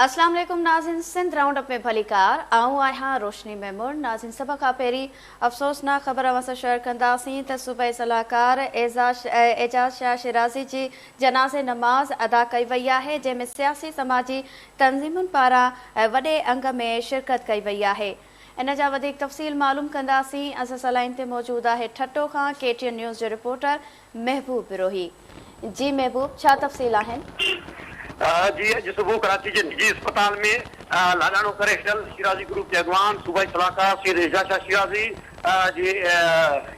अस्सलाम वालेकुम नाज़रीन, सिंध राउंड अप में भलीकार आऊं आहियां रोशनी महमूद। नाज़रीन, सभ खां पहिरीं अफ़सोसनाक ख़बर असां शेयर कंदासीं त सूबाई सलाहकार एजाज़ शाह शिराज़ी जी जनाज़े नमाज़ अदा कई वई आहे, जंहिंमें सियासी समाजी तंज़ीमुनि पारां वॾे अंग में शिरकत कई वई आहे। इन जा वधीक तफ़सील मालूम कंदासीं। असां सां लाइन ते मौजूदु आहे ठट्टो खां KTN न्यूज़ जो रिपोर्टर महबूब बिरोही। जी महबूब, छा तफ़सील आहिनि? जी अॼु सुबुह कराची के निजी अस्पताल में लाॾाणो करे हिटल शिराज़ी ग्रुप के अॻवान सूबाई सलाहकार सैयद एजाज़ शाह शिराज़ी जी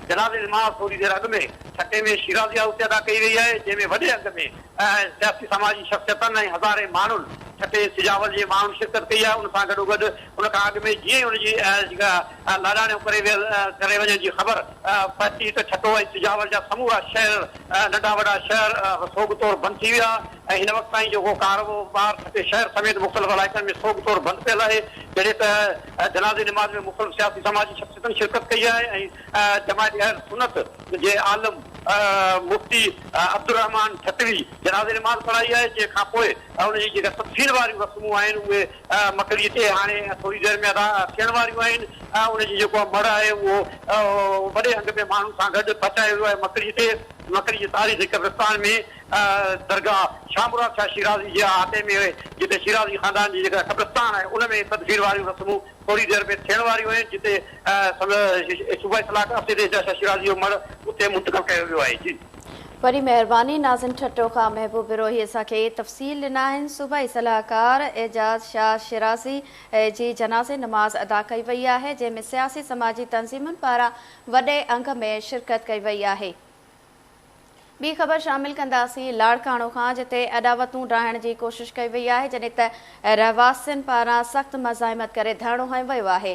जनाज़े नमाज़ थोड़ी देर अॻु में छटे में शिराज़िया उते अदा कई वई आहे, जंहिंमें वॾे अंग में सियासी समाजी शख़्सियतनि ऐं हज़ारे माण्हुनि छटे सिजावल जे माण्हुनि शिरकत कई आहे। उन सां गॾोगॾु उन खां अॻु में जीअं ई उनजी लाॾाणो करे वञण जी ख़बर पहुची त छटो ऐं सिजावल जा समूरा शहर, नंढा वॾा शहर सोग तौर बंदि थी विया ऐं हिन वक़्त ताईं जेको कारोबार छटे शहर समेत मुख़्तलिफ़ इलाइक़नि में सोग तौर बंदि पियल आहे, जॾहिं त जनाज़े नमाज़ में मुख़्तलिफ़ सियासी समाजी शख़्सियतनि शिरकत कई आहे ऐं जमायत अहल सुन्नत जे आलम मुफ्ती अब्दुल रहमान ठटवी जनाज़े नमाज़ पढ़ाई आहे, जंहिंखां पोइ उनजी जेका तफ़सील वारियूं रस्मूं आहिनि उहे मकड़ीअ ते हाणे थोरी देरि में अदा थियण वारियूं आहिनि। उनजी जेको मड़ आहे उहो वॾे अंग में माण्हुनि सां गॾु पहुचायो वियो आहे मकड़ीअ ते। मकड़ी जी तारीख़ कब्रिस्तान में दरगाह शाहमुराद शाह शिराज़ी जे अहाते में जिते शिराज़ी ख़ानदान जी जेका कब्रिस्तान आहे उन में तदफीर वारियूं रस्मूं थोरी देरि में थियण वारियूं आहिनि, जिते सूबाई सलाहकार सैयद एजाज़ शाह शिराज़ी जो मड़ उते मुंतक़िल कयो वियो आहे। जी वरी महिरबानी। नाज़रीन, ठट्टो खां महबूब बिरोही असांखे तफ़सील ॾिना आहिनि। सूबाई सलाहकार एजाज़ शाह शिराज़ी जी जनाज़े नमाज़ अदा कई वई आहे, जंहिंमें सियासी समाजी तंज़ीमुनि पारां वॾे अंग में शिरकत कई वई आहे। ॿी ख़बर शामिल कंदासीं लाड़काणो खां, जिते अॾावतूं डाहण जी कोशिश कई वई आहे, जॾहिं त रहवासियुनि पारां सख़्त मज़ाहिमत करे धरणो हंयो वियो आहे।